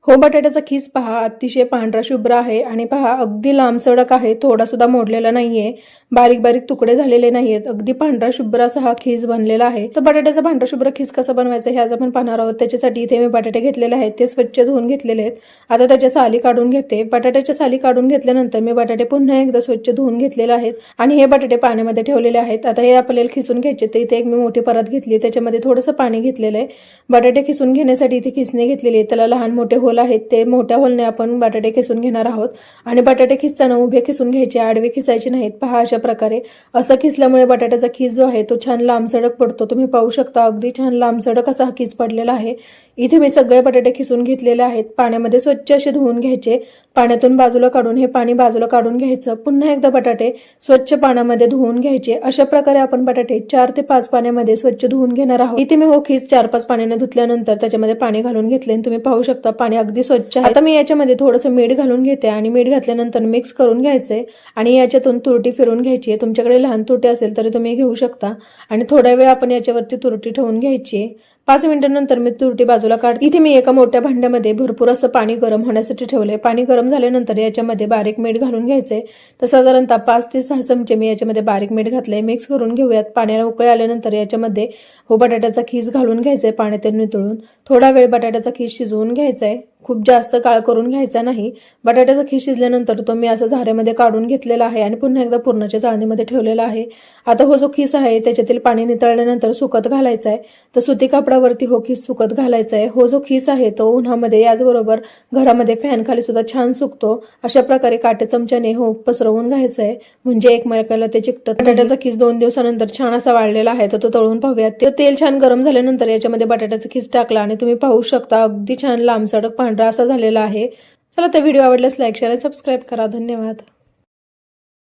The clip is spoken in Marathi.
हो, बटाट्याचा खीस पहा अतिशय पांढरा शुभ्र आहे आणि पहा अगदी लांबसडक आहे, थोडा सुद्धा मोडलेला नाहीये, बारीक बारीक तुकडे झालेले नाहीयेत, अगदी पांढरा शुभ्र असा हा खीस बनलेला आहे। तर बटाट्याचा पांढरा शुभ्र खीस कसा बनवायचा हे आज आपण पाहणार आहोत। त्याच्यासाठी इथे मी बटाटे घेतलेले आहेत, ते स्वच्छ धुवून घेतलेले आहेत। आता त्याच्या साली काढून घेते। बटाट्याच्या साली काढून घेतल्यानंतर मी बटाटे पुन्हा एकदा स्वच्छ धुवून घेतलेले आहेत आणि हे बटाटे पाण्यामध्ये ठेवलेले आहेत। आता हे आपल्याला खिसून घ्यायचे। तर इथे एक मी मोठी परत घेतली, त्याच्यामध्ये थोडंसं पाणी घेतलेलं आहे। बटाटे खिसून घेण्यासाठी इथे खिसणी घेतलेली आहे, त्याला लहान मोठे होल आहेत, ते मोठ्या होलने आपण बटाटे खिसून घेणार आहोत। आणि बटाटे खिसताना उभे खिसून घ्यायचे, आडवे खिसायचे नाहीत। पहा अशा प्रकारे असं खिसल्यामुळे बटाट्याचा खीस जो आहे तो छान लांबसडक पडतो। तुम्ही पाहू शकता अगदी छान लांबसडक असा खीस पडलेला आहे। इथे मी सगळे बटाटे खिसून घेतलेले आहेत, पाण्यामध्ये स्वच्छ असे धुवून घ्यायचे। पाण्यातून बाजूला काढून हे पाणी बाजूला काढून घ्यायचं। पुन्हा एकदा बटाटे स्वच्छ पाण्यामध्ये धुवून घ्यायचे। अशा प्रकारे आपण बटाटे 4 ते 5 पाण्यामध्ये स्वच्छ धुवून घेणार आहोत। इथे मी हो खीस 4-5 पाण्याने धुतल्यानंतर त्याच्यामध्ये पाणी घालून घेतले। तुम्ही पाहू शकता पाणी अगदी स्वच्छ आहे। आता मी याच्यामध्ये थोडंसं मीठ घालून घेते आणि मीठ घातल्यानंतर मिक्स करून घ्यायचंय आणि याच्यातून तुरटी फिरून घ्यायची आहे। तुमच्याकडे लहान तुरटी असेल तरी तुम्ही घेऊ शकता आणि थोडा वेळ आपण याच्यावरती तुरटी ठेवून घ्यायची। 5 मिनिटांनंतर मी तुरटी बाजूला काढते। इथे मी एका मोठ्या भांड्यामध्ये भरपूर असं पाणी गरम होण्यासाठी ठेवलंय। पाणी गरम झाल्यानंतर याच्यामध्ये बारीक मीठ घालून घ्यायचंय। तर साधारणतः 5 ते 6 चमचे मी याच्यामध्ये बारीक मीठ घातलंय। मिक्स करून घेऊयात। पाण्याला उकळी आल्यानंतर याच्यामध्ये बटाट्याचा खीस घालून घ्यायचंय, पाण्यात नितळून थोडा वेळ बटाट्याचा खीस शिजवून घ्यायचाय। खूप जास्त काळ करून घ्यायचा नाही। बटाट्याचा खीस शिजल्यानंतर तो मी असं झाऱ्यामध्ये काढून घेतलेला आहे आणि पुन्हा एकदा पुरणाच्या चाळणीमध्ये ठेवलेला आहे। आता हो जो खीस आहे त्याच्यातील पाणी नितळल्यानंतर सुकत घालायचा आहे। तर सुती कापडावरती हो खीस सुकत घालायचा आहे। हो जो खीस आहे तो उन्हामध्ये याचबरोबर घरामध्ये फॅन खाली सुद्धा छान सुकतो। अशा प्रकारे काटे चमच्याने हो पसरवून घ्यायचं आहे, म्हणजे एकमेकाला ते चिकटत। बटाट्याचा खीस 2 दिवसानंतर छान असा वाळलेला आहे, तो तळून पाहूयात। तेल छान गरम झाल्यानंतर याच्यामध्ये बटाट्याचा खीस टाकला आणि तुम्ही पाहू शकता अगदी छान लांबसडक पांढरा असा झालेला आहे। चला, तर व्हिडिओ आवडल्यास लाईक, शेअर आणि सबस्क्राईब करा। धन्यवाद।